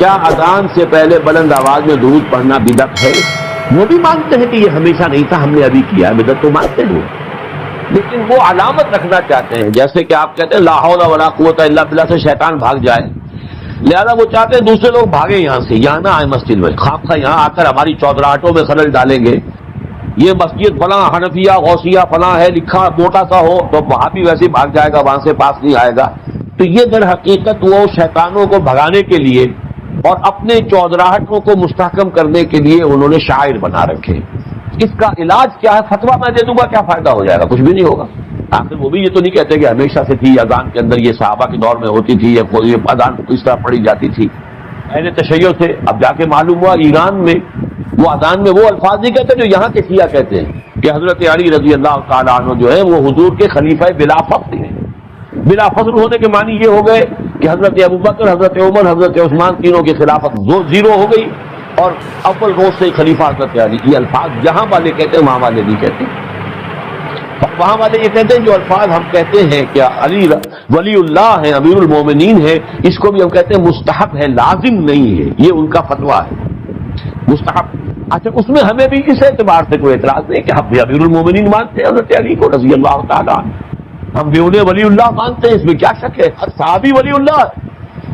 کیا اذان سے پہلے بلند آواز میں درود پڑھنا بدعت ہے؟ وہ بھی مانتے ہیں کہ یہ ہمیشہ نہیں تھا، ہم نے ابھی کیا ہے، بدعت تو مانتے ہیں، لیکن وہ علامت رکھنا چاہتے ہیں، جیسے کہ آپ کہتے ہیں لا حول ولا قوت الا باللہ سے شیطان بھاگ جائے، لہذا وہ چاہتے ہیں دوسرے لوگ بھاگیں یہاں سے، یہاں نہ آئے مسجد میں، خواہ یہاں آ کر ہماری چودراہٹوں میں خلل ڈالیں گے، یہ مسجد فلاں حنفیہ غوثیہ فلاں ہے لکھا موٹا سا ہو تو وہاں بھی ویسے بھاگ جائے گا، وہاں سے پاس نہیں آئے گا۔ تو یہ در حقیقت وہ شیطانوں کو بھگانے کے لیے اور اپنے چودراہٹوں کو مستحکم کرنے کے لیے انہوں نے شاعر بنا رکھے۔ اس کا علاج کیا ہے؟ فتویٰ میں دے دوں گا، کیا فائدہ ہو جائے گا؟ کچھ بھی نہیں ہوگا۔ آخر وہ بھی یہ تو نہیں کہتے کہ ہمیشہ سے تھی اذان کے اندر، یہ صحابہ کے دور میں ہوتی تھی، یہ اذان اس طرح پڑھی جاتی تھی اہل تشیع سے۔ اب جا کے معلوم ہوا ایران میں وہ اذان میں وہ الفاظ نہیں کہتے جو یہاں کے شیعہ کہتے ہیں کہ حضرت علی رضی اللہ تعالیٰ عنہ جو ہے وہ حضور کے خلیفہ بلا فخر ہیں۔ بلا فخر ہونے کے معنی یہ ہو گئے کہ حضرت ابوبکر، حضرت عمر، حضرت عثمان تینوں کی خلافت زیرو ہو گئی اور اول روز سے خلیفہ حضرت علی۔ یہ الفاظ یہاں والے کہتے ہیں، وہاں والے نہیں کہتے۔ وہاں والے یہ کہتے ہیں جو الفاظ ہم کہتے ہیں کہ علی ولی اللہ ہے، امیر المومنین ہے، اس کو بھی ہم کہتے ہیں مستحب ہے، لازم نہیں ہے، یہ ان کا فتویٰ ہے مستحب۔ اچھا اس میں ہمیں بھی اس اعتبار سے کوئی اعتراض نہیں کہ ہم بھی امیر المومنین مانتے ہیں حضرت علی کو رضی اللہ تعالیٰ عنہ، ہم بھی انہیں ولی اللہ مانتے ہیں، اس میں کیا شک ہے؟ صحابی ولی اللہ۔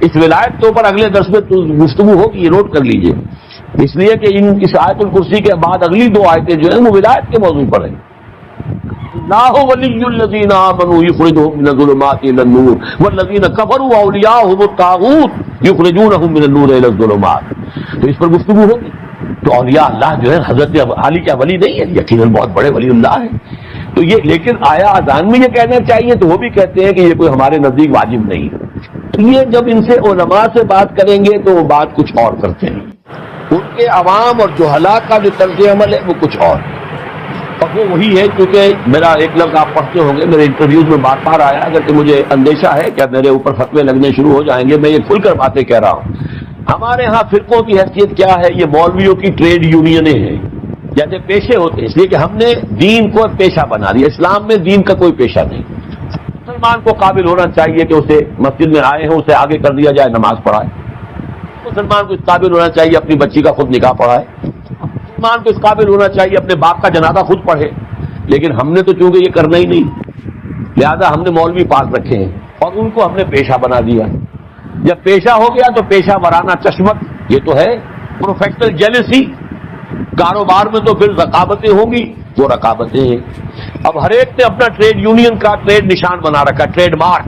اس ولایت کے اوپر اگلے درس میں گفتگو ہوگی، یہ نوٹ کر لیجئے، اس لیے کہ اس آیت الکرسی کے بعد اگلی دو آیتیں جو ہیں وہ ولایت کے موضوع پر ہیں۔ اللہ ولی الذین آمنوا یخرجهم من الظلمات الى النور والذین کفروا اولیاءهم الطاغوت یخرجونهم من النور الى الظلمات۔ تو اس پر گفتگو ہوگی۔ تو اولیاء اللہ جو ہے حضرت علی کیا ولی نہیں ہے؟ یقیناً بہت بڑے ولی اللہ ہیں۔ تو یہ لیکن آیا اذان میں یہ کہنا چاہیے تو وہ بھی کہتے ہیں کہ یہ کوئی ہمارے نزدیک واجب نہیں ہے۔ تو یہ جب ان سے علماء سے بات کریں گے تو وہ بات کچھ اور کرتے ہیں، ان کے عوام اور جہلاء کا جو طرز عمل ہے وہ کچھ اور، اور وہ وہی ہے کیونکہ میرا ایک لفظ آپ پڑھتے ہوں گے، میرے انٹرویوز میں بار بار آیا، اگر کہ مجھے اندیشہ ہے کہ میرے اوپر فتوے لگنے شروع ہو جائیں گے، میں یہ کھل کر باتیں کہہ رہا ہوں۔ ہمارے ہاں فرقوں کی حیثیت کیا ہے؟ یہ مولویوں کی ٹریڈ یونینیں ہیں، جیسے پیشے ہوتے ہیں، اس لیے کہ ہم نے دین کو پیشہ بنا لیا۔ اسلام میں دین کا کوئی پیشہ نہیں۔ مسلمان کو قابل ہونا چاہیے کہ اسے مسجد میں آئے ہیں اسے آگے کر دیا جائے، نماز پڑھائے۔ مسلمان کو اس قابل ہونا چاہیے اپنی بچی کا خود نکاح پڑھائے۔ مسلمان کو اس قابل ہونا چاہیے اپنے باپ کا جنازہ خود پڑھے، لیکن ہم نے تو چونکہ یہ کرنا ہی نہیں، لہذا ہم نے مولوی پاس رکھے ہیں اور ان کو ہم نے پیشہ بنا دیا۔ جب پیشہ ہو گیا تو پیشہ ورانہ چشمت، یہ تو ہے پروفیشنل جیلسی۔ کاروبار میں تو پھر رقابتیں ہوں گی، وہ رقابتیں ہیں۔ اب ہر ایک نے اپنا ٹریڈ یونین کا ٹریڈ نشان بنا رکھا، ٹریڈ مارک،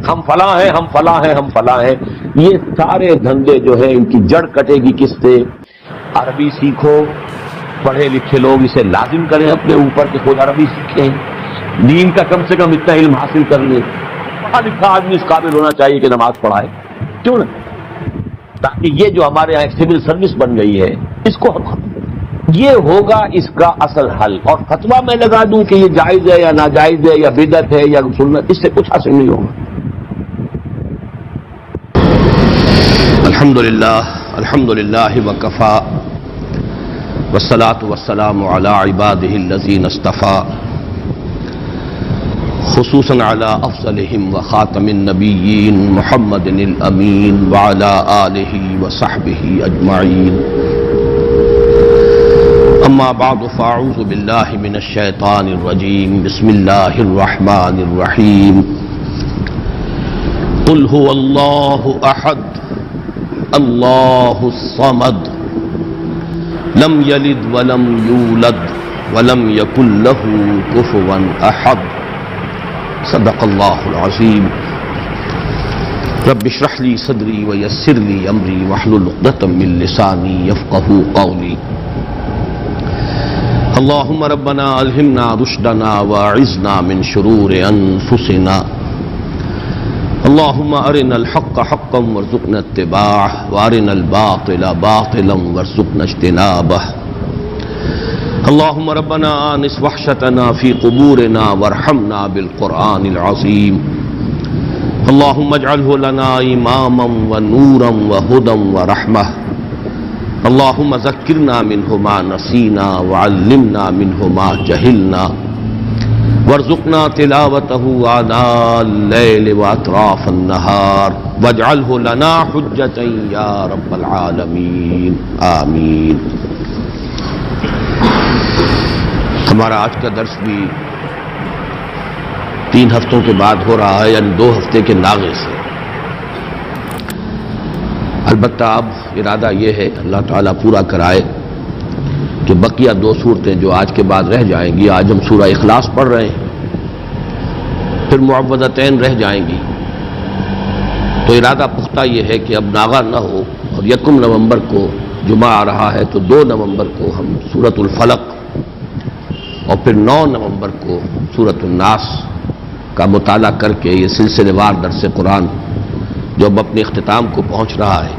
ہم فلاں ہیں، ہم فلاں ہیں، ہم فلاں ہیں۔ یہ سارے دھندے جو ہیں ان کی جڑ کٹے گی کس سے؟ عربی سیکھو، پڑھے لکھے لوگ اسے لازم کریں اپنے اوپر کہ خود عربی سیکھیں، دین کا کم سے کم اتنا علم حاصل کر لیں۔ پڑھا لکھا آدمی اس قابل ہونا چاہیے کہ نماز پڑھائے، کیوں نہ؟ تاکہ یہ جو ہمارے یہاں ایک سول سروس بن گئی ہے اس کو ہم، یہ ہوگا اس کا اصل حل۔ اور فتویٰ میں لگا دوں کہ یہ جائز ہے یا ناجائز ہے یا بدعت ہے یا سنت، اس سے کچھ حاصل نہیں ہوگا۔ الحمدللہ وکفا والصلاة والسلام علی عبادہ الذین اصطفیٰ، خصوصاً علی افضلہم وخاتم النبیین محمد الامین وعلی آلہ وصحبہ اجمعین۔ اما بعد فاعوذ باللہ من الشیطان الرجیم، بسم اللہ الرحمن الرحیم۔ قل هو اللہ احد اللہ الصمد لم یلد ولم یولد ولم یکن له کفوا احد۔ صدق اللہ العظیم۔ رب اشرح لي صدری ویسر لي امری واحلل عقدۃ من لسانی یفقهوا قولی۔ اللهم ربنا الہمنا رشدنا واعذنا من شرور انفسنا۔ اللهم ارنا الحق حقا وارزقنا اتباعه وارنا الباطل باطلا وارزقنا اجتنابه۔ اللهم ربنا آنس وحشتنا في قبورنا وارحمنا بالقرآن العظيم۔ اللهم اجعله لنا إماما ونورا وهدى ورحمة۔ اللهم ذكرنا منه ما نسينا وعلمنا منه ما جهلنا وارزقنا تلاوته آناء الليل وأطراف النهار واجعله لنا حجة يا رب العالمين آمین۔ ہمارا آج کا درس بھی 3 ہفتوں کے بعد ہو رہا ہے، یعنی 2 ہفتے کے ناغے سے۔ البتہ اب ارادہ یہ ہے اللہ تعالیٰ پورا کرائے کہ بقیہ 2 صورتیں جو آج کے بعد رہ جائیں گی، آج ہم سورہ اخلاص پڑھ رہے ہیں، پھر معوذتین رہ جائیں گی، تو ارادہ پختہ یہ ہے کہ اب ناغہ نہ ہو، اور 1 نومبر کو جمعہ آ رہا ہے تو 2 نومبر کو ہم سورۃ الفلق اور پھر 9 نومبر کو سورۃ الناس کا مطالعہ کر کے یہ سلسلے وار درس قرآن جو اب اپنے اختتام کو پہنچ رہا ہے،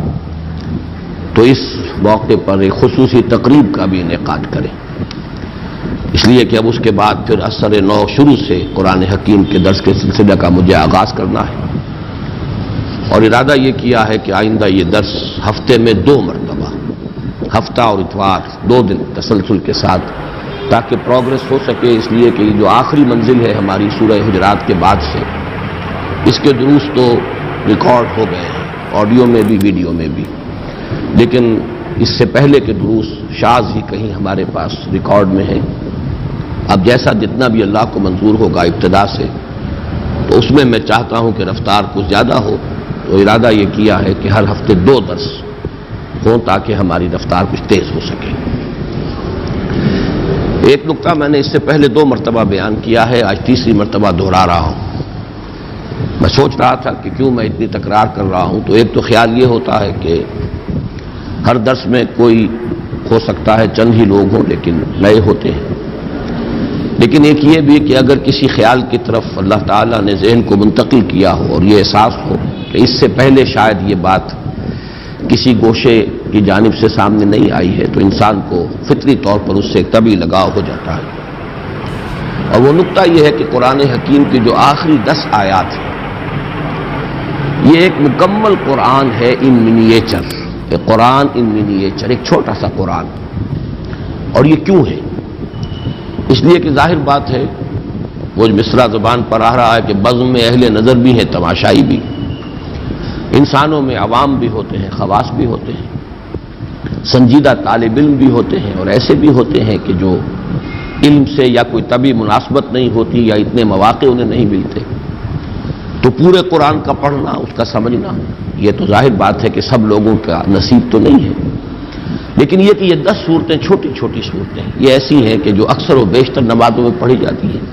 تو اس موقع پر ایک خصوصی تقریب کا بھی انعقاد کریں، اس لیے کہ اب اس کے بعد پھر اثر نو شروع سے قرآن حکیم کے درس کے سلسلے کا مجھے آغاز کرنا ہے، اور ارادہ یہ کیا ہے کہ آئندہ یہ درس ہفتے میں 2 مرتبہ، ہفتہ اور اتوار 2 دن تسلسل کے ساتھ، تاکہ پروگرس ہو سکے، اس لیے کہ یہ جو آخری منزل ہے ہماری سورہ حجرات کے بعد سے، اس کے دروس تو ریکارڈ ہو گئے ہیں، آڈیو میں بھی ویڈیو میں بھی، لیکن اس سے پہلے کے دروس شاذ ہی کہیں ہمارے پاس ریکارڈ میں ہیں۔ اب جیسا جتنا بھی اللہ کو منظور ہوگا ابتدا سے، تو اس میں میں چاہتا ہوں کہ رفتار کچھ زیادہ ہو، تو ارادہ یہ کیا ہے کہ ہر ہفتے 2 درس ہوں تاکہ ہماری رفتار کچھ تیز ہو سکے۔ ایک نقطہ میں نے اس سے پہلے 2 مرتبہ بیان کیا ہے، آج تیسری مرتبہ دہرا رہا ہوں۔ میں سوچ رہا تھا کہ کیوں میں اتنی تکرار کر رہا ہوں، تو ایک تو خیال یہ ہوتا ہے کہ ہر درس میں کوئی ہو سکتا ہے چند ہی لوگ ہوں لیکن نئے ہوتے ہیں، لیکن ایک یہ بھی کہ اگر کسی خیال کی طرف اللہ تعالیٰ نے ذہن کو منتقل کیا ہو اور یہ احساس ہو کہ اس سے پہلے شاید یہ بات کسی گوشے کی جانب سے سامنے نہیں آئی ہے، تو انسان کو فطری طور پر اس سے ایک طبعی لگاؤ ہو جاتا ہے، اور وہ نقطہ یہ ہے کہ قرآن حکیم کی جو آخری 10 آیات ہیں، یہ ایک مکمل قرآن ہے ان منیچر، ایک قرآن ان منیچر، ایک چھوٹا سا قرآن۔ اور یہ کیوں ہے؟ اس لیے کہ ظاہر بات ہے وہ مصرع زبان پر آ رہا ہے کہ بزم میں اہل نظر بھی ہیں، تماشائی بھی، انسانوں میں عوام بھی ہوتے ہیں، خواص بھی ہوتے ہیں، سنجیدہ طالب علم بھی ہوتے ہیں، اور ایسے بھی ہوتے ہیں کہ جو علم سے یا کوئی طبی مناسبت نہیں ہوتی یا اتنے مواقع انہیں نہیں ملتے، تو پورے قرآن کا پڑھنا، اس کا سمجھنا، یہ تو ظاہر بات ہے کہ سب لوگوں کا نصیب تو نہیں ہے، لیکن یہ کہ یہ 10 صورتیں چھوٹی چھوٹی صورتیں یہ ایسی ہیں کہ جو اکثر و بیشتر نمازوں میں پڑھی جاتی ہیں،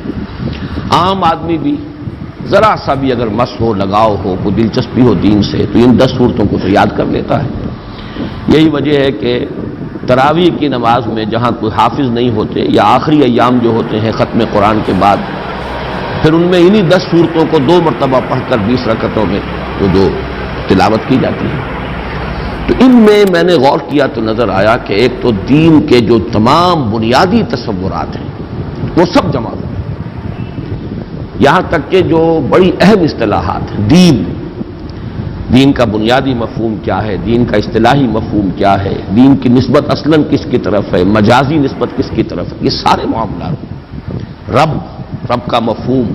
عام آدمی بھی ذرا سا بھی اگر مس ہو، لگاؤ ہو، کوئی دلچسپی ہو دین سے، تو ان 10 صورتوں کو تو یاد کر لیتا ہے۔ یہی وجہ ہے کہ تراویح کی نماز میں جہاں کوئی حافظ نہیں ہوتے، یا آخری ایام جو ہوتے ہیں ختم قرآن کے بعد، پھر ان میں انہی 10 صورتوں کو 2 مرتبہ پڑھ کر 20 رکعتوں میں وہ جو تلاوت کی جاتی ہے، تو ان میں نے غور کیا تو نظر آیا کہ ایک تو دین کے جو تمام بنیادی تصورات ہیں وہ سب جمع ہو گئے، یہاں تک کہ جو بڑی اہم اصطلاحات ہیں، دین کا بنیادی مفہوم کیا ہے، دین کا اصطلاحی مفہوم کیا ہے، دین کی نسبت اصلاً کس کی طرف ہے، مجازی نسبت کس کی طرف ہے، یہ سارے معاملات، رب کا مفہوم،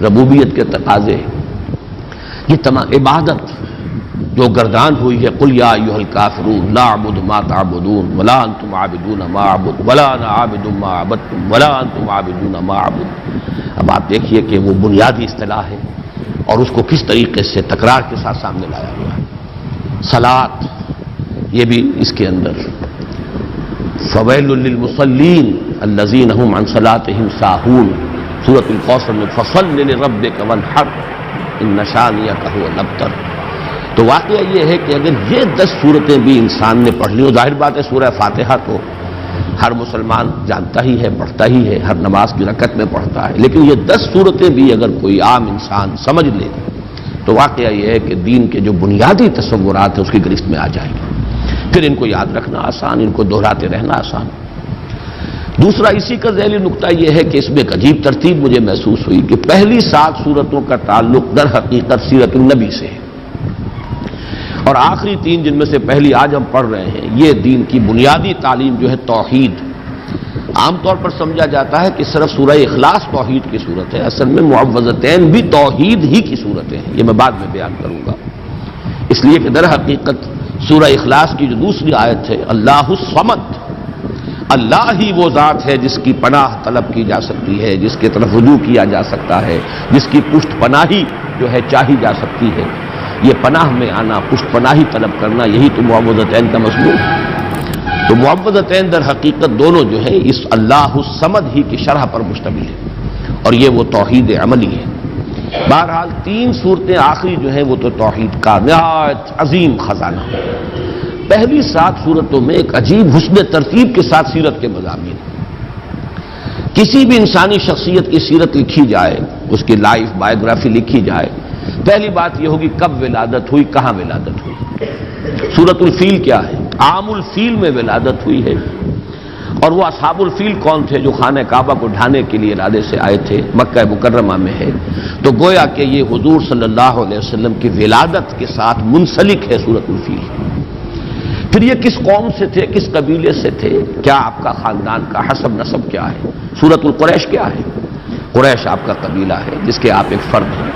ربوبیت کے تقاضے، یہ تمام عبادت جو گردان ہوئی ہے، قل یا ایھا الکافرون لا اعبد ما تعبدون ولا انتم عابدون ما اعبد ولا انا عابد ما عبدتم ولا انتم عابدون ما اعبد۔ اب آپ دیکھیے کہ وہ بنیادی اصطلاح ہے اور اس کو کس طریقے سے تکرار کے ساتھ سامنے لایا گیا ہے۔ صلاۃ یہ بھی اس کے اندر، فویل للمصلین الذین هم عن صلاتهم ساہون، سورۃ الکوثر میں فصل لربک وانحر ان شانئک هو الابتر۔ تو واقعہ یہ ہے کہ اگر یہ 10 صورتیں بھی انسان نے پڑھ لی، ظاہر بات ہے سورہ فاتحہ تو ہر مسلمان جانتا ہی ہے، پڑھتا ہی ہے، ہر نماز کی رکعت میں پڑھتا ہے، لیکن یہ 10 صورتیں بھی اگر کوئی عام انسان سمجھ لے تو واقعہ یہ ہے کہ دین کے جو بنیادی تصورات ہیں اس کی گرفت میں آ جائے گی، پھر ان کو یاد رکھنا آسان، ان کو دہراتے رہنا آسان۔ دوسرا اسی کا ذیلی نقطہ یہ ہے کہ اس میں ایک عجیب ترتیب مجھے محسوس ہوئی کہ پہلی 7 صورتوں کا تعلق در حقیقت سیرت النبی سے ہے، اور آخری 3 جن میں سے پہلی آج ہم پڑھ رہے ہیں، یہ دین کی بنیادی تعلیم جو ہے توحید، عام طور پر سمجھا جاتا ہے کہ صرف سورہ اخلاص توحید کی صورت ہے، اصل میں معوذتین بھی توحید ہی کی صورتیں ہیں، یہ میں بعد میں بیان کروں گا۔ اس لیے کہ در حقیقت سورہ اخلاص کی جو دوسری آیت ہے، اللہ الصمد، اللہ ہی وہ ذات ہے جس کی پناہ طلب کی جا سکتی ہے، جس کے طرف رجوع کیا جا سکتا ہے، جس کی پشت پناہی جو ہے چاہی جا سکتی ہے۔ یہ پناہ میں آنا، پشت پناہی طلب کرنا، یہی تو معوذتین کا مضمون ہے۔ تو معوذتین در حقیقت دونوں جو ہے اس اللہ الصمد ہی کی شرح پر مشتمل ہے، اور یہ وہ توحید عملی ہے۔ بہرحال 3 صورتیں آخری جو ہیں وہ تو توحید کا نہایت عظیم خزانہ۔ پہلی 7 صورتوں میں ایک عجیب حسن ترتیب کے ساتھ سیرت کے مضامین۔ کسی بھی انسانی شخصیت کی سیرت لکھی جائے، اس کی لائف بایوگرافی لکھی جائے، پہلی بات یہ ہوگی کب ولادت ہوئی، کہاں ولادت ہوئی۔ سورۃ الفیل کیا ہے؟ عام الفیل میں ولادت ہوئی ہے، اور وہ اصحاب الفیل کون تھے جو خانہ کعبہ کو ڈھانے کے لیے ارادے سے آئے تھے، مکہ مکرمہ میں ہے۔ تو گویا کہ یہ حضور صلی اللہ علیہ وسلم کی ولادت کے ساتھ منسلک ہے سورۃ الفیل۔ پھر یہ کس قوم سے تھے، کس قبیلے سے تھے، کیا آپ کا خاندان کا حسب نسب کیا ہے۔ سورۃ القریش کیا ہے؟ قریش آپ کا قبیلہ ہے جس کے آپ ایک فرد ہیں،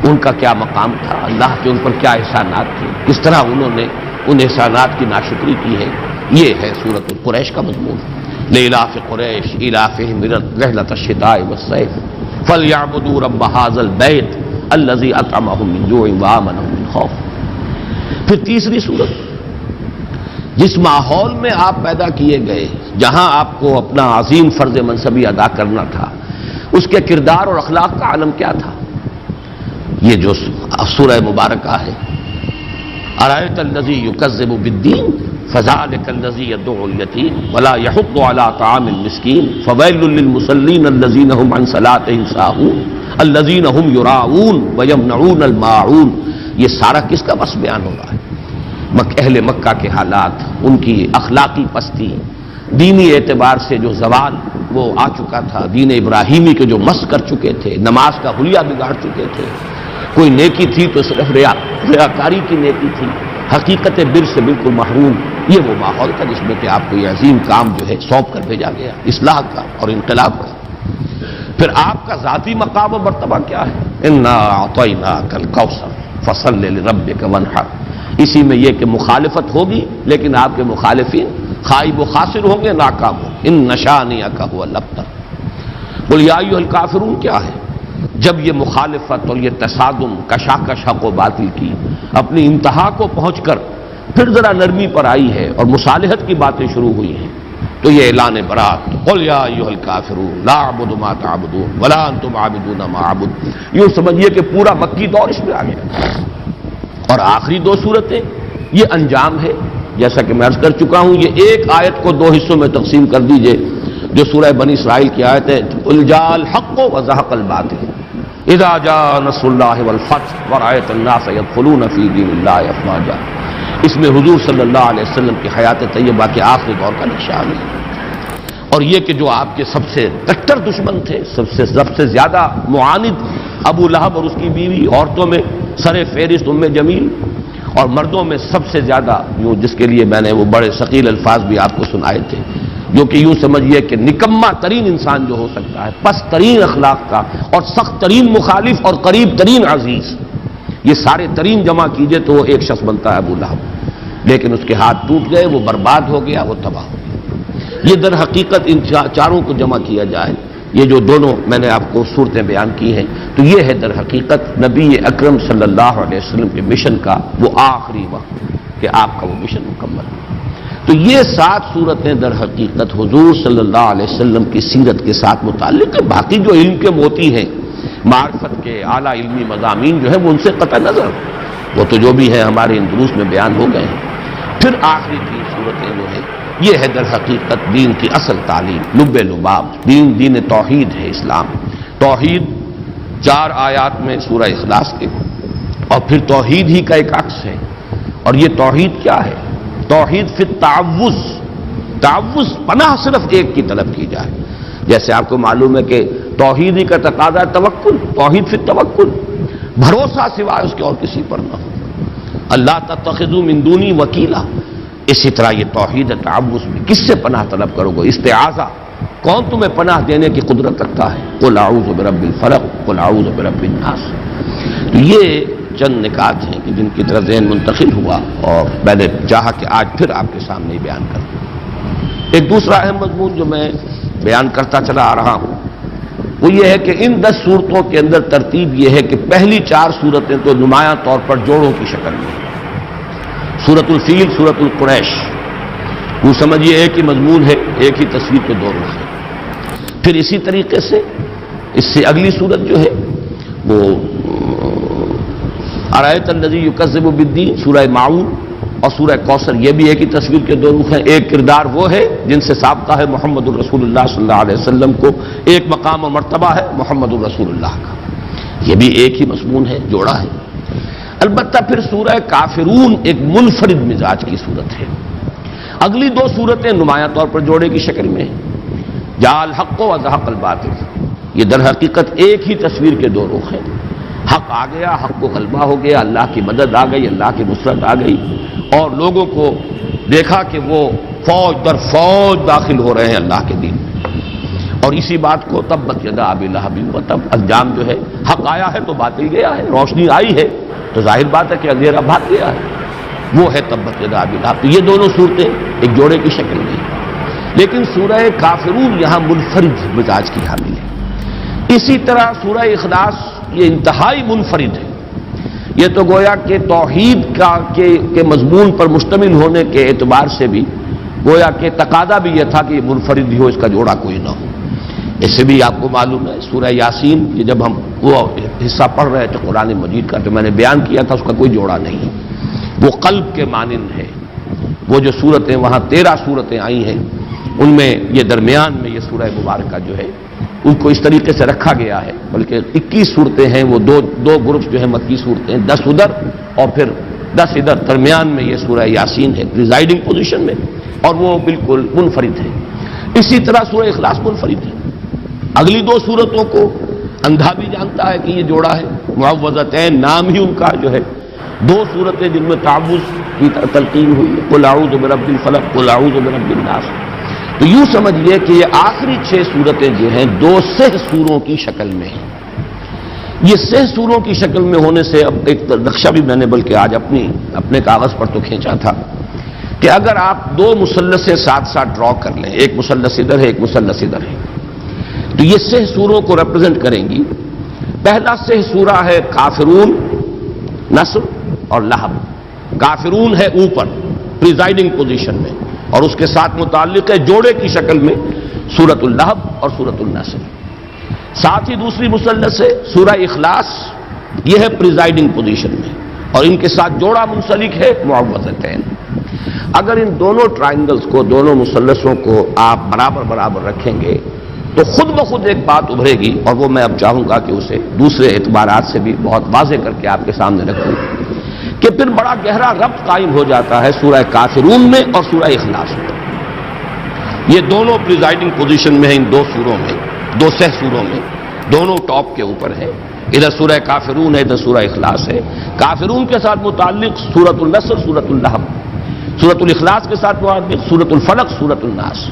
ان کا کیا مقام تھا، اللہ کے ان پر کیا احسانات تھے، کس طرح انہوں نے ان احسانات کی ناشکری کی ہے، یہ ہے سورۃ القریش کا مضمون۔ لإلاف قریش إلافهم رحلة الشتاء والصيف فليعبدوا رب هذا البيت الذي أطعمهم من جوع وآمنهم من خوف۔ پھر تیسری صورت، جس ماحول میں آپ پیدا کیے گئے، جہاں آپ کو اپنا عظیم فرض منصبی ادا کرنا تھا، اس کے کردار اور اخلاق کا عالم کیا تھا، یہ جو سورہ مبارکہ ہے۔ أرأيت الذي يكذب بالدين فذلك الذي يدعو اليتيم ولا يحض على طعام المسكين فويل للمصلين الذين هم عن صلاتهم ساهون الذين هم يراءون ويمنعون الماعون۔ یہ سارا کس کا بس بیان ہو رہا ہے؟ اہل مکہ کے حالات، ان کی اخلاقی پستی، دینی اعتبار سے جو زوال وہ آ چکا تھا، دین ابراہیمی کے جو مس کر چکے تھے، نماز کا حلیہ بگاڑ چکے تھے، کوئی نیکی تھی تو صرف ریاکاری کی نیکی تھی، حقیقت بر سے بالکل محروم۔ یہ وہ ماحول تھا جس میں کہ آپ کو یہ عظیم کام جو ہے سونپ کر بھیجا گیا، اصلاح کا اور انقلاب کا۔ پھر آپ کا ذاتی مقام و مرتبہ کیا ہے؟ انا اعطیناک الکوثر فصل لربک وانحر۔ اسی میں یہ کہ مخالفت ہوگی، لیکن آپ کے مخالفین خائب و خاسر ہوں گے، ناکام ہوں گے۔ ان نشانیک هو الابتر۔ قل یا ایھا الکافرون کیا ہے؟ جب یہ مخالفت اور یہ تصادم، کشاکش حق و باطل کی اپنی انتہا کو پہنچ کر پھر ذرا نرمی پر آئی ہے اور مصالحت کی باتیں شروع ہوئی ہیں، تو یہ اعلان برات، قل یا ایھا الکافرون لا اعبد ما تعبدون ولا انتم عابدون ما اعبد۔ یوں سمجھیے کہ پورا مکی دور اس میں آ گیا۔ اور آخری 2 صورتیں یہ انجام ہے، جیسا کہ میں عرض کر چکا ہوں۔ یہ ایک آیت کو 2 حصوں میں تقسیم کر دیجئے، جو سورہ بنی اسرائیل کی آیت ہے، قل جاء الحق وزهق الباطل اذا جاء نصر اللہ والفتح ورأیت الناس يدخلون فی دین اللہ افواجا۔ اس میں حضور صلی اللہ علیہ وسلم کی حیات طیبہ کے آخری دور کا نشان ہے، اور یہ کہ جو آپ کے سب سے کٹر دشمن تھے، سب سے زیادہ معاند ابو لہب اور اس کی بیوی، عورتوں میں سر فہرست ام جمیل، اور مردوں میں سب سے زیادہ جس کے لیے میں نے وہ بڑے ثقیل الفاظ بھی آپ کو سنائے تھے، جو کہ یوں سمجھیے کہ نکما ترین انسان جو ہو سکتا ہے، پست ترین اخلاق کا اور سخت ترین مخالف اور قریب ترین عزیز، یہ سارے ترین جمع کیجئے تو وہ ایک شخص بنتا ہے ابو لہب، لیکن اس کے ہاتھ ٹوٹ گئے، وہ برباد ہو گیا، وہ تباہ ہو گیا۔ یہ در حقیقت ان چاروں کو جمع کیا جائے، یہ جو دونوں میں نے آپ کو صورتیں بیان کی ہیں، تو یہ ہے در حقیقت نبی اکرم صلی اللہ علیہ وسلم کے مشن کا وہ آخری وقت کہ آپ کا وہ مشن مکمل ہو۔ تو یہ 7 صورتیں در حقیقت حضور صلی اللہ علیہ وسلم کی سیرت کے ساتھ متعلق ہے۔ باقی جو علم کے موتی ہیں، معرفت کے اعلیٰ علمی مضامین جو ہیں وہ ان سے قطع نظر، وہ تو جو بھی ہے ہمارے ان دروس میں بیان ہو گئے ہیں۔ پھر آخری 3 صورتیں جو ہیں، یہ ہے در حقیقت دین کی اصل تعلیم، لب لباب، دین توحید ہے اسلام۔ توحید 4 آیات میں سورہ اخلاص کے، اور پھر توحید ہی کا ایک عکس ہے، اور یہ توحید کیا ہے؟ توحید فی التعوذ، تعوذ پناہ صرف ایک کی طلب کی جائے، جیسے آپ کو معلوم ہے کہ توحید ہی کا تقاضا توکل، توحید فی التوکل، بھروسہ سوائے اس کے اور کسی پر نہ ہو، اللہ تتخذوا من دونی وکیلا۔ اسی طرح یہ توحید تعوذ میں کس سے پناہ طلب کرو گے؟ استعاذہ، کون تمہیں پناہ دینے کی قدرت رکھتا ہے؟ قل اعوذ برب الفلق قل اعوذ برب الناس۔ تو یہ چند نکات ہیں کہ جن کی طرف ذہن منتقل ہوا اور میں نے چاہا کہ آج پھر آپ کے سامنے بیان کروں۔ ایک دوسرا اہم مضمون جو میں بیان کرتا چلا آ رہا ہوں وہ یہ ہے کہ ان 10 صورتوں کے اندر ترتیب یہ ہے کہ پہلی 4 صورتیں تو نمایاں طور پر جوڑوں کی شکل میں، سورۃ الفیل، سورۃ القریش، وہ سمجھیے ایک ہی مضمون ہے، ایک ہی تصویر کے 2 رخ ہیں۔ پھر اسی طریقے سے اس سے اگلی صورت جو ہے وہ ارایت الذی یکذب بالدین، سورہ معون اور سورہ کوثر، یہ بھی ایک ہی تصویر کے 2 رخ ہیں۔ ایک کردار وہ ہے جن سے ثابتہ ہے محمد الرسول اللہ صلی اللہ علیہ وسلم کو، ایک مقام اور مرتبہ ہے محمد الرسول اللہ کا، یہ بھی ایک ہی مضمون ہے، جوڑا ہے۔ البتہ پھر سورہ کافرون ایک منفرد مزاج کی صورت ہے۔ اگلی 2 صورتیں نمایاں طور پر جوڑے کی شکل میں ہیں، جاء الحق و زهق الباطل، یہ در حقیقت ایک ہی تصویر کے 2 رخ ہیں۔ حق آ گیا، حق کو غلبہ ہو گیا، اللہ کی مدد آ گئی، اللہ کی نصرت آ گئی، اور لوگوں کو دیکھا کہ وہ فوج در فوج داخل ہو رہے ہیں اللہ کے دین، اور اسی بات کو تبت یدا ابی لہب وتب، انجام جو ہے حق آیا ہے تو باطل گیا ہے، روشنی آئی ہے تو ظاہر بات ہے کہ اندھیرا بھاگ گیا ہے، وہ ہے تبت یدا ابی لہب۔ تو یہ دونوں صورتیں ایک جوڑے کی شکل میں ہیں، لیکن سورہ کافرون یہاں منفرد مزاج کی حامل ہے۔ اسی طرح سورہ اخلاص یہ انتہائی منفرد ہے، یہ تو گویا کہ توحید کے مضمون پر مشتمل ہونے کے اعتبار سے بھی گویا کہ تقاضا بھی یہ تھا کہ یہ منفرد ہی ہو، اس کا جوڑا کوئی نہ ہو۔ اسے بھی آپ کو معلوم ہے سورہ یاسین، یہ جب ہم وہ حصہ پڑھ رہے تھے قرآن مجید کا تو میں نے بیان کیا تھا اس کا کوئی جوڑا نہیں، وہ قلب کے مانند ہے۔ وہ جو صورتیں وہاں 13 صورتیں آئی ہیں ان میں یہ درمیان میں یہ سورہ مبارکہ جو ہے ان کو اس طریقے سے رکھا گیا ہے، بلکہ 21 صورتیں ہیں، وہ دو گروپس جو ہیں مکی صورتیں، 10 ادھر اور پھر 10 ادھر، درمیان میں یہ سورہ یاسین ہے پریزائڈنگ پوزیشن میں، اور وہ بالکل منفرد ہے۔ اسی طرح سورہ اخلاص منفرد ہے۔ اگلی 2 صورتوں کو اندھا بھی جانتا ہے کہ یہ جوڑا ہے، معوذتین نام ہی ان کا جو ہے، 2 صورتیں جن میں تعوذ کی تلقین ہوئی ہے، قل اعوذ برب الفلق قل اعوذ برب الناس۔ تو یوں سمجھیے کہ یہ آخری 6 صورتیں جو ہیں 2 سہ سوروں کی شکل میں ہیں۔ یہ سہ سوروں کی شکل میں ہونے سے اب ایک نقشہ بھی میں نے بلکہ آج اپنے کاغذ پر تو کھینچا تھا کہ اگر آپ 2 مثلثیں ساتھ ساتھ ڈرا کر لیں، ایک مثلث ادھر ہے ایک مثلث ادھر ہے، تو یہ سہ سوروں کو ریپرزینٹ کریں گی۔ پہلا سہ سورہ ہے کافرون، نصر اور لہب۔ کافرون ہے اوپر پریزائڈنگ پوزیشن میں، اور اس کے ساتھ متعلق ہے جوڑے کی شکل میں سورۃ اللہب اور سورۃ النصر۔ ساتھ ہی دوسری مثلث ہے سورہ اخلاص، یہ ہے پریزائڈنگ پوزیشن میں، اور ان کے ساتھ جوڑا منسلک ہے معوذتین۔ اگر ان دونوں ٹرائنگلز کو، دونوں مثلثوں کو آپ برابر برابر رکھیں گے تو خود بخود ایک بات ابھرے گی، اور وہ میں اب چاہوں گا کہ اسے دوسرے اعتبارات سے بھی بہت واضح کر کے آپ کے سامنے رکھوں، کہ پھر بڑا گہرا ربط قائم ہو جاتا ہے سورہ کافرون میں اور سورہ اخلاص میں۔ یہ دونوں پریزائڈنگ پوزیشن میں ہیں ان 2 سوروں میں، 2 سہ سوروں میں، دونوں ٹاپ کے اوپر ہے، ادھر سورہ کافرون ہے ادھر سورہ اخلاص ہے۔ کافرون کے ساتھ متعلق سورۃ النصر سورۃ اللہب، سورۃ الاخلاص کے ساتھ متعلق سورۃ الفلق سورۃ الناس۔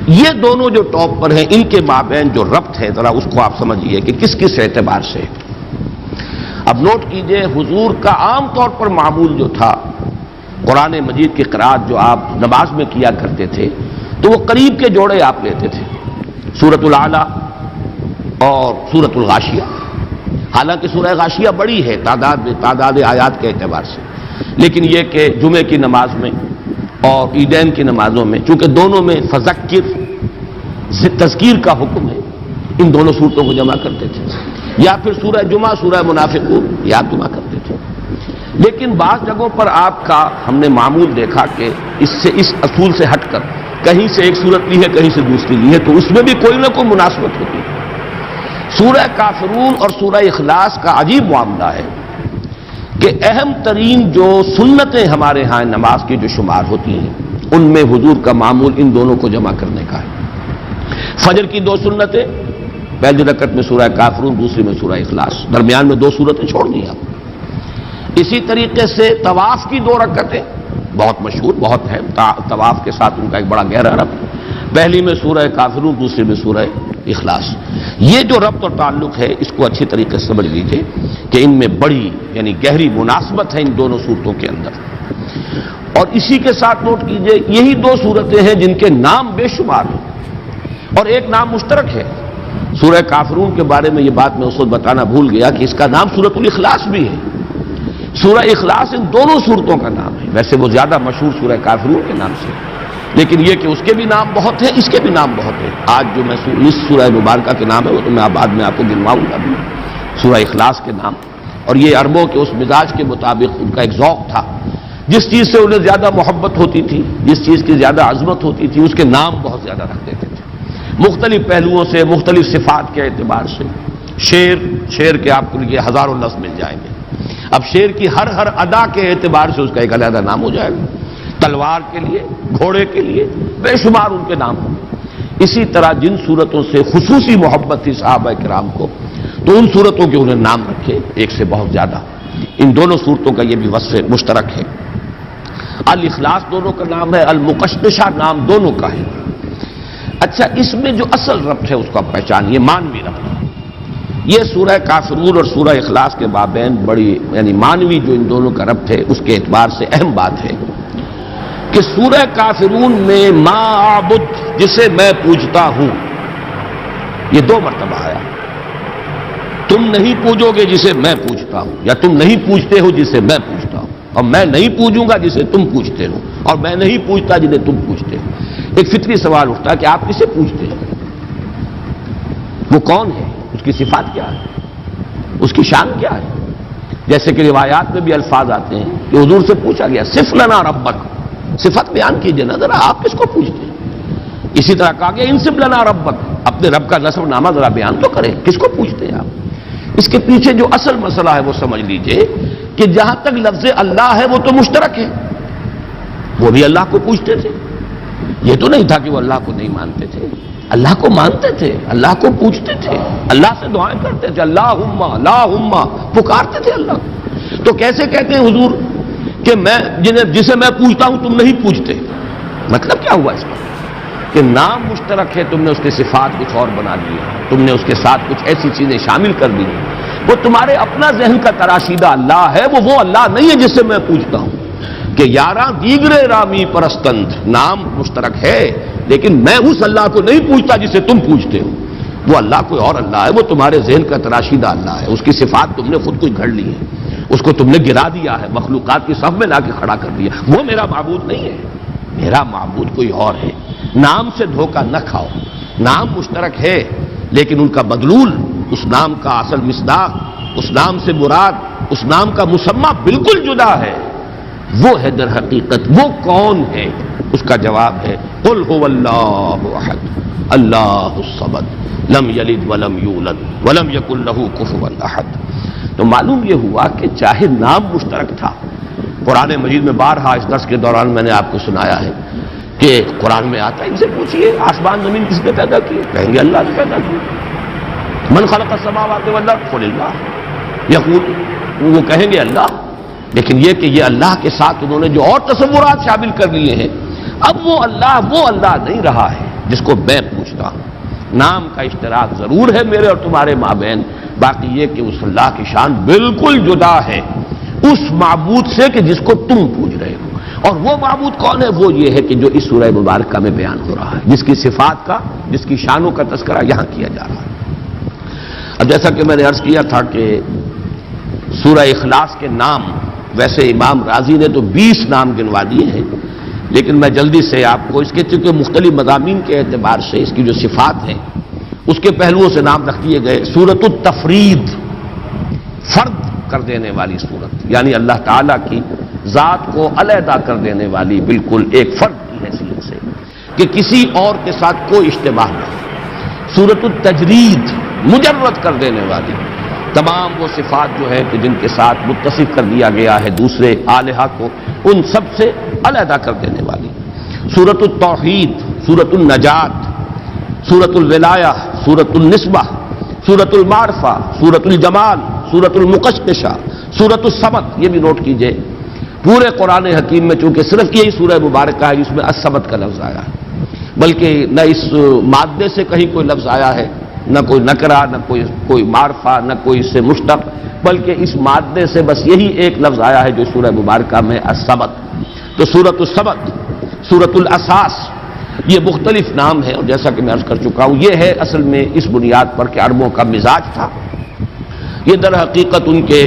یہ دونوں جو ٹاپ پر ہیں ان کے مابین جو ربط ہے ذرا اس کو آپ سمجھیے کہ کس کس اعتبار سے۔ اب نوٹ کیجئے حضور کا عام طور پر معمول جو تھا، قرآن مجید کی قرأت جو آپ نماز میں کیا کرتے تھے تو وہ قریب کے جوڑے آپ لیتے تھے، سورۃ الاعلیٰ اور سورۃ الغاشیہ۔ حالانکہ سورہ غاشیہ بڑی ہے تعداد آیات کے اعتبار سے، لیکن یہ کہ جمعے کی نماز میں اور عیدین کی نمازوں میں چونکہ دونوں میں فذکر تذکیر کا حکم ہے، ان دونوں صورتوں کو جمع کرتے تھے، یا پھر سورہ جمعہ سورہ منافقون یاد جمع کرتے تھے۔ لیکن بعض جگہوں پر آپ کا ہم نے معمول دیکھا کہ اس اصول سے ہٹ کر کہیں سے ایک صورت لی ہے کہیں سے دوسری لی ہے، تو اس میں بھی کوئی نہ کوئی مناسبت ہوتی ہے۔ سورہ کافرون اور سورہ اخلاص کا عجیب معاملہ ہے کہ اہم ترین جو سنتیں ہمارے ہاں نماز کی جو شمار ہوتی ہیں ان میں حضور کا معمول ان دونوں کو جمع کرنے کا ہے۔ فجر کی 2 سنتیں، پہلی رکعت میں سورہ کافرون، دوسری میں سورہ اخلاص، درمیان میں 2 سورتیں چھوڑ دی آپ۔ اسی طریقے سے طواف کی 2 رکعتیں بہت مشہور، بہت ہے، طواف کے ساتھ ان کا ایک بڑا گہرا ربط۔ پہلی میں سورہ کافرون، دوسری میں سورہ اخلاص. یہ جو ربط اور تعلق ہے اس کو اچھی طریقے سے سمجھ لیجئے کہ ان میں بڑی یعنی گہری مناسبت ہے ان دونوں صورتوں کے اندر. اور اسی کے ساتھ نوٹ کیجئے یہی دو صورتیں ہیں جن کے نام بے شمار ہیں اور ایک نام مشترک ہے. سورہ کافرون کے بارے میں یہ بات میں اس وقت بتانا بھول گیا کہ اس کا نام سورۃ الاخلاص بھی ہے. سورہ اخلاص ان دونوں صورتوں کا نام ہے. ویسے وہ زیادہ مشہور سورہ کافرون کے نام سے، لیکن یہ کہ اس کے بھی نام بہت ہیں، اس کے بھی نام بہت ہیں. آج جو میں اس سورہ مبارکہ کے نام ہے وہ تو میں بعد میں آپ کو گنواؤں گا بھی، سورہ اخلاص کے نام. اور یہ عربوں کے اس مزاج کے مطابق ان کا ایک ذوق تھا، جس چیز سے انہیں زیادہ محبت ہوتی تھی، جس چیز کی زیادہ عظمت ہوتی تھی، اس کے نام بہت زیادہ رکھ دیتے تھے مختلف پہلوؤں سے، مختلف صفات کے اعتبار سے. شیر کے آپ کو یہ ہزاروں لفظ مل جائیں گے. اب شیر کی ہر ادا کے اعتبار سے اس کا ایک علیحدہ نام ہو جائے گا. تلوار کے لیے، گھوڑے کے لیے بے شمار ان کے نام ہوں. اسی طرح جن صورتوں سے خصوصی محبت تھی صحابہ کرام کو تو ان صورتوں کے انہیں نام رکھے ایک سے بہت زیادہ. ان دونوں صورتوں کا یہ بھی وصف مشترک ہے. الاخلاص دونوں کا نام ہے، المقشقشہ نام دونوں کا ہے. اچھا، اس میں جو اصل ربط ہے اس کو آپ پہچانیے، مانوی ربط. یہ سورہ کافرون اور سورہ اخلاص کے مابین بڑی یعنی مانوی جو ان دونوں کا ربط ہے اس کے اعتبار سے اہم بات ہے کہ سورہ کافرون میں ما اعبد جسے میں پوجتا ہوں یہ دو مرتبہ آیا. تم نہیں پوجو گے جسے میں پوجتا ہوں، یا تم نہیں پوجتے ہو جسے میں پوجتا ہوں، اور میں نہیں پوجوں گا جسے تم پوجتے ہو، اور میں نہیں پوجتا جنہیں تم پوجتے ہو. ایک فطری سوال اٹھتا ہے کہ آپ کسے پوجتے ہیں؟ وہ کون ہے؟ اس کی صفات کیا ہے؟ اس کی شان کیا ہے؟ جیسے کہ روایات میں بھی الفاظ آتے ہیں کہ حضور سے پوچھا گیا صف لنا ربک، صفت بیان کیجئے نا ذرا، آپ کس کو پوچھتے ہیں؟ اسی طرح کہا گیا انصب لنا ربک، اپنے رب کا نسب نامہ ذرا بیان تو کریں، کس کو پوچھتے ہیں آپ؟ اس کے پیچھے جو اصل مسئلہ ہے وہ سمجھ لیجئے کہ جہاں تک لفظ اللہ ہے وہ تو مشترک ہے. وہ بھی اللہ کو پوچھتے تھے. یہ تو نہیں تھا کہ وہ اللہ کو نہیں مانتے تھے، اللہ کو مانتے تھے، اللہ کو پوچھتے تھے، اللہ سے دعائیں کرتے تھے، اللہم اللہم پکارتے تھے اللہ کو. تو کیسے کہتے ہیں حضور کہ میں جسے میں پوچھتا ہوں تم نہیں پوچھتے؟ مطلب کیا ہوا اس کا؟ کہ نام مشترک ہے، تم نے اس کے صفات کچھ اور بنا دی، تم نے اس کے ساتھ کچھ ایسی چیزیں شامل کر دی. وہ تمہارے اپنا ذہن کا تراشیدہ اللہ ہے، وہ اللہ نہیں ہے جس سے میں پوچھتا ہوں. کہ یاراں دیگرے رامی پرستند، نام مشترک ہے لیکن میں اس اللہ کو نہیں پوچھتا جسے تم پوچھتے ہو. وہ اللہ کوئی اور اللہ ہے، وہ تمہارے ذہن کا تراشیدہ اللہ ہے. اس کی صفات تم نے خود کچھ گھڑ لی ہے، اس کو تم نے گرا دیا ہے، مخلوقات کی صف میں لا کے کھڑا کر دیا. وہ میرا معبود نہیں ہے، میرا معبود کوئی اور ہے. نام سے دھوکہ نہ کھاؤ. نام مشترک ہے لیکن ان کا مدلول، اس نام کا اصل مصداق، اس نام سے مراد، اس نام کا مسمى بالکل جدا ہے. وہ ہے در حقیقت وہ کون ہے؟ اس کا جواب ہے قل هو اللہ احد اللہ الصمد لم یلد ولم یولد ولم یکن له کفوا احد. تو معلوم یہ ہوا کہ چاہے نام مشترک تھا، قرآن مجید میں بارہا اس درس کے دوران میں نے آپ کو سنایا ہے کہ قرآن میں آتا ہے ان سے پوچھئے آسمان زمین کس نے پیدا کی؟ کہیں گے اللہ نے پیدا کی. من خلق السماوات والارض قل اللہ، یقول وہ کہیں گے اللہ. لیکن یہ کہ یہ اللہ کے ساتھ انہوں نے جو اور تصورات شامل کر لیے ہیں، اب وہ اللہ نہیں رہا ہے جس کو میں پوچھتا ہوں. نام کا اشتراک ضرور ہے میرے اور تمہارے مابین، باقی یہ کہ اس اللہ کی شان بالکل جدا ہے اس معبود سے کہ جس کو تم پوچھ رہے ہو. اور وہ معبود کون ہے؟ وہ یہ ہے کہ جو اس سورہ مبارکہ میں بیان ہو رہا ہے، جس کی صفات کا، جس کی شانوں کا تذکرہ یہاں کیا جا رہا ہے. اب جیسا کہ میں نے عرض کیا تھا کہ سورہ اخلاص کے نام ویسے امام رازی نے تو 20 نام گنوا دیے ہیں، لیکن میں جلدی سے آپ کو اس کے چونکہ مختلف مضامین کے اعتبار سے اس کی جو صفات ہیں اس کے پہلوؤں سے نام رکھ دیے گئے. سورۃ التفرید، فرد کر دینے والی سورت، یعنی اللہ تعالیٰ کی ذات کو علیحدہ کر دینے والی، بالکل ایک فرد کی حیثیت سے کہ کسی اور کے ساتھ کوئی اشتباہ نہ ہو. سورۃ التجرید، مجرد کر دینے والی، تمام وہ صفات جو ہے کہ جن کے ساتھ متصف کر دیا گیا ہے دوسرے الہہ کو، ان سب سے علیحدہ کر دینے والی. سورۃ التوحید، سورۃ النجات، سورۃ الولایہ، سورۃ النسبہ، سورۃ المعرفہ، سورۃ الجمال، سورۃ المقشقشہ، سورۃ الصمد. یہ بھی نوٹ کیجئے پورے قرآن حکیم میں چونکہ صرف یہی سورہ مبارکہ ہے جس میں الصمد کا لفظ آیا ہے. بلکہ نہ اس مادے سے کہیں کوئی لفظ آیا ہے، نہ کوئی نکرہ، نہ کوئی معرفہ، نہ کوئی اس سے مشتق، بلکہ اس مادے سے بس یہی ایک لفظ آیا ہے جو سورہ مبارکہ میں السبت۔ تو سورۃ السبت، سورۃ الاساس، یہ مختلف نام ہے، اور جیسا کہ میں عرض کر چکا ہوں یہ ہے اصل میں اس بنیاد پر کہ عربوں کا مزاج تھا، یہ در حقیقت ان کے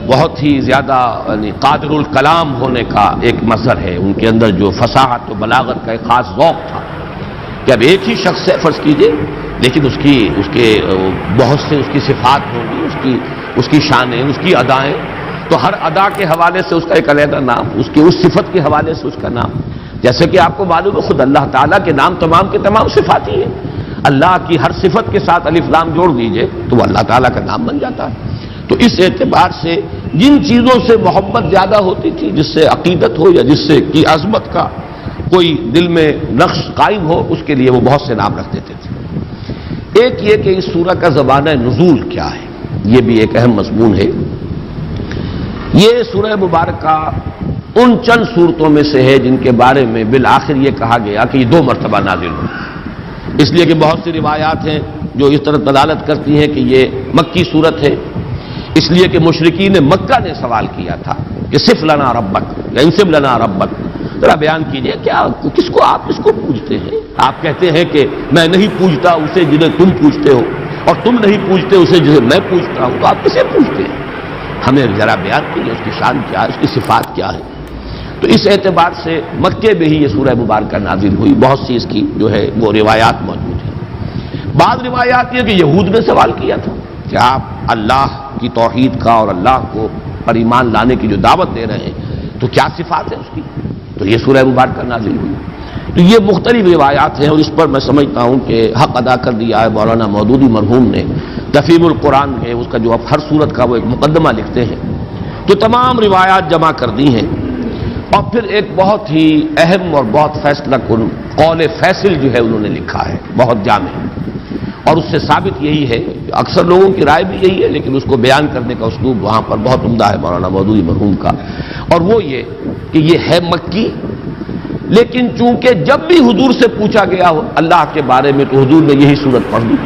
بہت ہی زیادہ یعنی قادر الکلام ہونے کا ایک مظہر ہے، ان کے اندر جو فصاحت و بلاغت کا ایک خاص ذوق تھا کہ اب ایک ہی شخص ہے فرض کیجئے، لیکن اس کے بہت سے اس کی صفات ہوں گی، اس کی شانیں، اس کی ادائیں، تو ہر ادا کے حوالے سے اس کا ایک علیحدہ نام، اس صفت کے حوالے سے اس کا نام، جیسے کہ آپ کو معلوم ہے خود اللہ تعالیٰ کے نام تمام کے تمام صفاتی ہیں، اللہ کی ہر صفت کے ساتھ الف لام جوڑ دیجئے تو وہ اللہ تعالیٰ کا نام بن جاتا ہے۔ تو اس اعتبار سے جن چیزوں سے محبت زیادہ ہوتی تھی، جس سے عقیدت ہو یا جس سے کی عظمت کا کوئی دل میں نقش قائم ہو، اس کے لیے وہ بہت سے نام رکھ دیتے تھے۔ ایک یہ کہ اس سورہ کا زمانہ نزول کیا ہے، یہ بھی ایک اہم مضمون ہے۔ یہ سورہ مبارکہ ان چند صورتوں میں سے ہے جن کے بارے میں بالآخر یہ کہا گیا کہ یہ 2 مرتبہ نازل ہوئی، اس لیے کہ بہت سی روایات ہیں جو اس طرح دلالت کرتی ہیں کہ یہ مکی صورت ہے، اس لیے کہ مشرکین مکہ نے سوال کیا تھا کہ صف لنا ربک یا انصب لنا ربک، ذرا بیان کیجئے کیا آپ کس کو پوجتے ہیں؟ آپ کہتے ہیں کہ میں نہیں پوجتا اسے جنہیں تم پوجتے ہو، اور تم نہیں پوجتے اسے جسے میں پوجتا ہوں، تو آپ کسے پوجتے ہیں؟ ہمیں ذرا بیان کیجئے اس کی شان کیا ہے، اس کی صفات کیا ہے۔ تو اس اعتبار سے مکے میں ہی یہ سورہ مبارکہ نازل ہوئی، بہت سی اس کی جو ہے وہ روایات موجود ہیں۔ بعض روایات یہ کہ یہود نے سوال کیا تھا کہ آپ اللہ کی توحید کا اور اللہ کو پر ایمان لانے کی جو دعوت دے رہے ہیں تو کیا صفات ہے اس کی، تو یہ سورہ مبارکہ نازل ہوئی۔ تو یہ مختلف روایات ہیں، اور اس پر میں سمجھتا ہوں کہ حق ادا کر دیا ہے مولانا مودودی مرحوم نے، تفہیم القرآن ہے اس کا جو اب ہر سورت کا وہ ایک مقدمہ لکھتے ہیں، تو تمام روایات جمع کر دی ہیں، اور پھر ایک بہت ہی اہم اور بہت فیصلہ کن قول فیصل جو ہے انہوں نے لکھا ہے، بہت جامع، اور اس سے ثابت یہی ہے، اکثر لوگوں کی رائے بھی یہی ہے، لیکن اس کو بیان کرنے کا اسلوب وہاں پر بہت عمدہ ہے مولانا مودودی مرحوم کا، اور وہ یہ کہ یہ ہے مکی، لیکن چونکہ جب بھی حضور سے پوچھا گیا ہو اللہ کے بارے میں تو حضور نے یہی صورت پڑھ دی،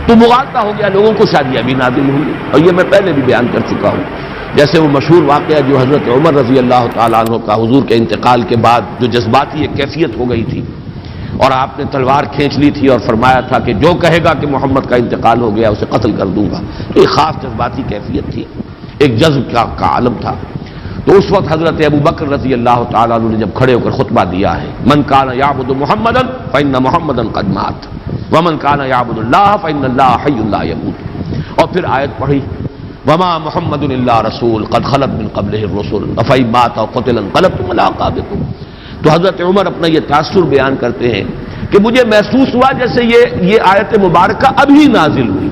تو مغالطہ ہو گیا لوگوں کو، شاید یہ ابھی نازل ہوئی، اور یہ میں پہلے بھی بیان کر چکا ہوں، جیسے وہ مشہور واقعہ جو حضرت عمر رضی اللہ تعالیٰ عنہ کا حضور کے انتقال کے بعد جو جذباتی ایک کیفیت ہو گئی تھی، اور آپ نے تلوار کھینچ لی تھی اور فرمایا تھا کہ جو کہے گا کہ محمد کا انتقال ہو گیا اسے قتل کر دوں گا، تو ایک خاص جذباتی کیفیت تھی، ایک جذب کا عالم تھا۔ تو اس وقت حضرت ابو بکر رضی اللہ تعالیٰ عنہ نے جب کھڑے ہو کر خطبہ دیا ہے، من کان یعبد محمدا فإن محمدا قد مات ومن کان یعبد اللہ فإن اللہ حی لا یموت، اور پھر آیت پڑھی وما محمد الا رسول قد خلت من قبلہ الرسل افإن مات او قتل انقلبتم علی اعقابکم۔ تو حضرت عمر اپنا یہ تاثر بیان کرتے ہیں کہ مجھے محسوس ہوا جیسے یہ آیت مبارکہ ابھی نازل ہوئی۔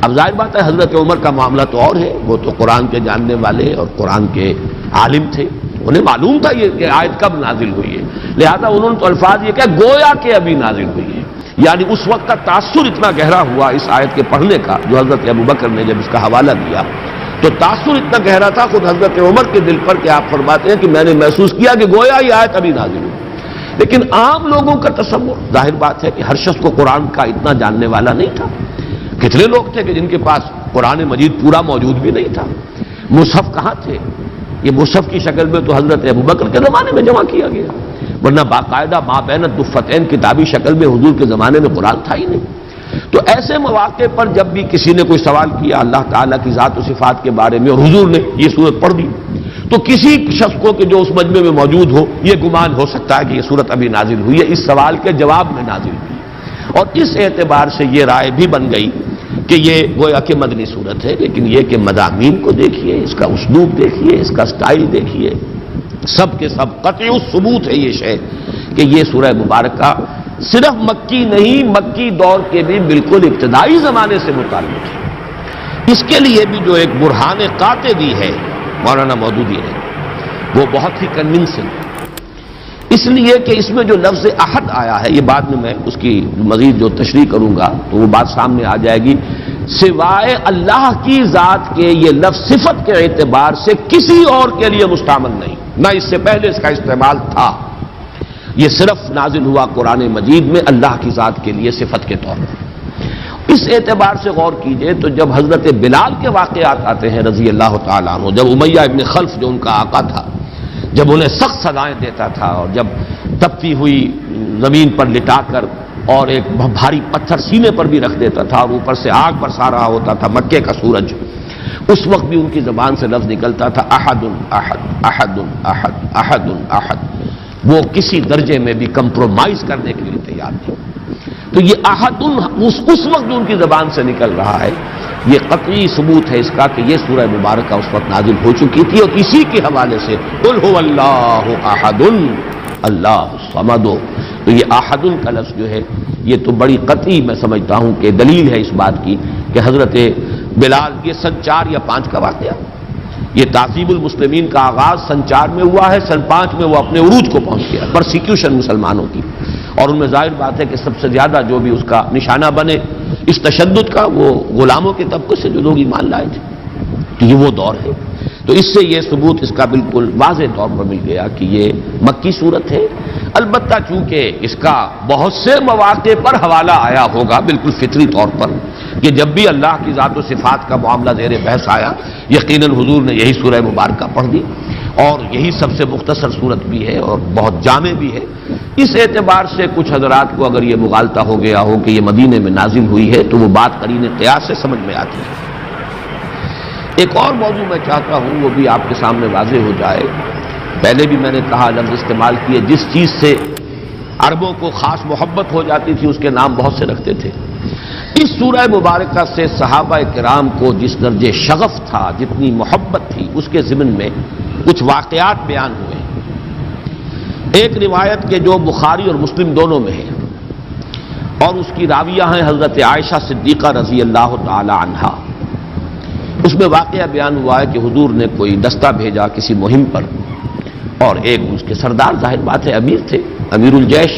اب ظاہر بات ہے حضرت عمر کا معاملہ تو اور ہے، وہ تو قرآن کے جاننے والے اور قرآن کے عالم تھے، انہیں معلوم تھا یہ کہ آیت کب نازل ہوئی ہے، لہذا انہوں نے تو الفاظ یہ کہ گویا کہ ابھی نازل ہوئی ہے، یعنی اس وقت کا تاثر اتنا گہرا ہوا اس آیت کے پڑھنے کا، جو حضرت ابو بکر نے جب اس کا حوالہ دیا تو تاثر اتنا گہرا تھا خود حضرت عمر کے دل پر کہ آپ فرماتے ہیں کہ میں نے محسوس کیا کہ گویا یہ آیت ابھی نازل ہوئی۔ لیکن عام لوگوں کا تصور، ظاہر بات ہے کہ ہر شخص کو قرآن کا اتنا جاننے والا نہیں تھا، کتنے لوگ تھے کہ جن کے پاس قرآن مجید پورا موجود بھی نہیں تھا، مصحف کہاں تھے، یہ مصحف کی شکل میں تو حضرت ابوبکر کے زمانے میں جمع کیا گیا، ورنہ باقاعدہ ما بین الدفتین کتابی شکل میں حضور کے زمانے میں قرآن تھا ہی نہیں۔ تو ایسے مواقع پر جب بھی کسی نے کوئی سوال کیا اللہ تعالیٰ کی ذات و صفات کے بارے میں اور حضور نے یہ صورت پڑھ دی، تو کسی شخص کو کہ جو اس مجمع میں موجود ہو یہ گمان ہو سکتا ہے کہ یہ صورت ابھی نازل ہوئی ہے، اس سوال کے جواب میں نازل ہوئی، اور اس اعتبار سے یہ رائے بھی بن گئی کہ یہ گویا کہ مدنی صورت ہے، لیکن یہ کہ مضامین کو دیکھیے، اس کا اسلوب دیکھیے، اس کا سٹائل دیکھیے، سب کے سب قطعی ثبوت ہے یہ شے کہ یہ سورہ مبارکہ صرف مکی نہیں، مکی دور کے بھی بالکل ابتدائی زمانے سے متعلق ہے۔ اس کے لیے بھی جو ایک برہان قاطع دی ہے مولانا مودودی نے وہ بہت ہی کنونسنگ، اس لیے کہ اس میں جو لفظ احد آیا ہے، یہ بعد میں اس کی مزید جو تشریح کروں گا تو وہ بات سامنے آ جائے گی، سوائے اللہ کی ذات کے یہ لفظ صفت کے اعتبار سے کسی اور کے لیے مستعمل نہیں، نہ اس سے پہلے اس کا استعمال تھا، یہ صرف نازل ہوا قرآن مجید میں اللہ کی ذات کے لیے صفت کے طور پر۔ اس اعتبار سے غور کیجئے تو جب حضرت بلال کے واقعات آتے ہیں رضی اللہ تعالیٰ عنہ، جب امیہ ابن خلف جو ان کا آقا تھا، جب انہیں سخت سزائیں دیتا تھا اور جب تپتی ہوئی زمین پر لٹا کر اور ایک بھاری پتھر سینے پر بھی رکھ دیتا تھا اور اوپر سے آگ برسا رہا ہوتا تھا مکے کا سورج، اس وقت بھی ان کی زبان سے لفظ نکلتا تھا احد احد احد احد احد احد، وہ کسی درجے میں بھی کمپرومائز کرنے کے لیے تیار نہیں۔ تو یہ احد اس وقت جو ان کی زبان سے نکل رہا ہے، یہ قطعی ثبوت ہے اس کا کہ یہ سورہ مبارکہ اس وقت نازل ہو چکی تھی، اور اسی کے حوالے سے قل هو اللہ احد اللہ الصمد، تو یہ احد کا لفظ جو ہے یہ تو بڑی قطعی میں سمجھتا ہوں کہ دلیل ہے اس بات کی کہ حضرت بلال، یہ سن 4 یا 5 کا واقعہ، یہ تعذیب المسلمین کا آغاز سن 4 میں ہوا ہے، سن 5 میں وہ اپنے عروج کو پہنچ گیا، پرسیکیوشن مسلمانوں کی، اور ان میں ظاہر بات ہے کہ سب سے زیادہ جو بھی اس کا نشانہ بنے اس تشدد کا، وہ غلاموں کے طبقے سے جو لوگ ایمان لائے تھے، تو یہ وہ دور ہے۔ تو اس سے یہ ثبوت اس کا بالکل واضح طور پر مل گیا کہ یہ مکی صورت ہے، البتہ چونکہ اس کا بہت سے مواقع پر حوالہ آیا ہوگا بالکل فطری طور پر کہ جب بھی اللہ کی ذات و صفات کا معاملہ زیر بحث آیا، یقیناً حضور نے یہی سورہ مبارکہ پڑھ دی، اور یہی سب سے مختصر صورت بھی ہے اور بہت جامع بھی ہے۔ اس اعتبار سے کچھ حضرات کو اگر یہ مغالطہ ہو گیا ہو کہ یہ مدینے میں نازل ہوئی ہے تو وہ بات قرین قیاس سے سمجھ میں آتی ہے۔ ایک اور موضوع میں چاہتا ہوں وہ بھی آپ کے سامنے واضح ہو جائے، پہلے بھی میں نے کہا لفظ استعمال کیے، جس چیز سے عربوں کو خاص محبت ہو جاتی تھی اس کے نام بہت سے رکھتے تھے، اس سورہ مبارکہ سے صحابہ کرام کو جس درجے شغف تھا، جتنی محبت تھی، اس کے ضمن میں کچھ واقعات بیان ہوئے۔ ایک روایت کے جو بخاری اور مسلم دونوں میں ہے اور اس کی راویہ ہیں حضرت عائشہ صدیقہ رضی اللہ تعالی عنہا، اس میں واقعہ بیان ہوا ہے کہ حضور نے کوئی دستہ بھیجا کسی مہم پر، اور ایک اس کے سردار ظاہر بات ہے امیر تھے، امیر الجیش،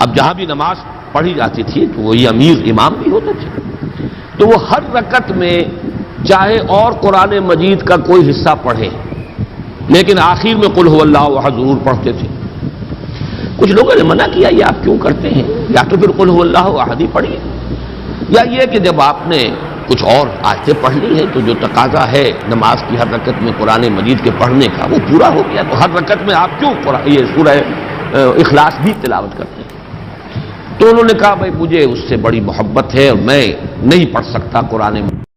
اب جہاں بھی نماز پڑھی جاتی تھی تو وہی امیر امام بھی ہوتے تھے، تو وہ ہر رکعت میں چاہے اور قرآن مجید کا کوئی حصہ پڑھے لیکن آخر میں قل هو اللہ احد ضرور پڑھتے تھے۔ کچھ لوگوں نے منع کیا یہ آپ کیوں کرتے ہیں، یا تو پھر قل هو اللہ احد ہی پڑھیے، یا یہ کہ جب آپ نے کچھ اور آیتیں پڑھ لی ہیں تو جو تقاضا ہے نماز کی ہر رکعت میں قرآن مجید کے پڑھنے کا وہ پورا ہو گیا، تو ہر رکعت میں آپ کیوں یہ سورہ اخلاص بھی تلاوت کرتے ہیں؟ تو انہوں نے کہا بھائی مجھے اس سے بڑی محبت ہے اور میں نہیں پڑھ سکتا قرآن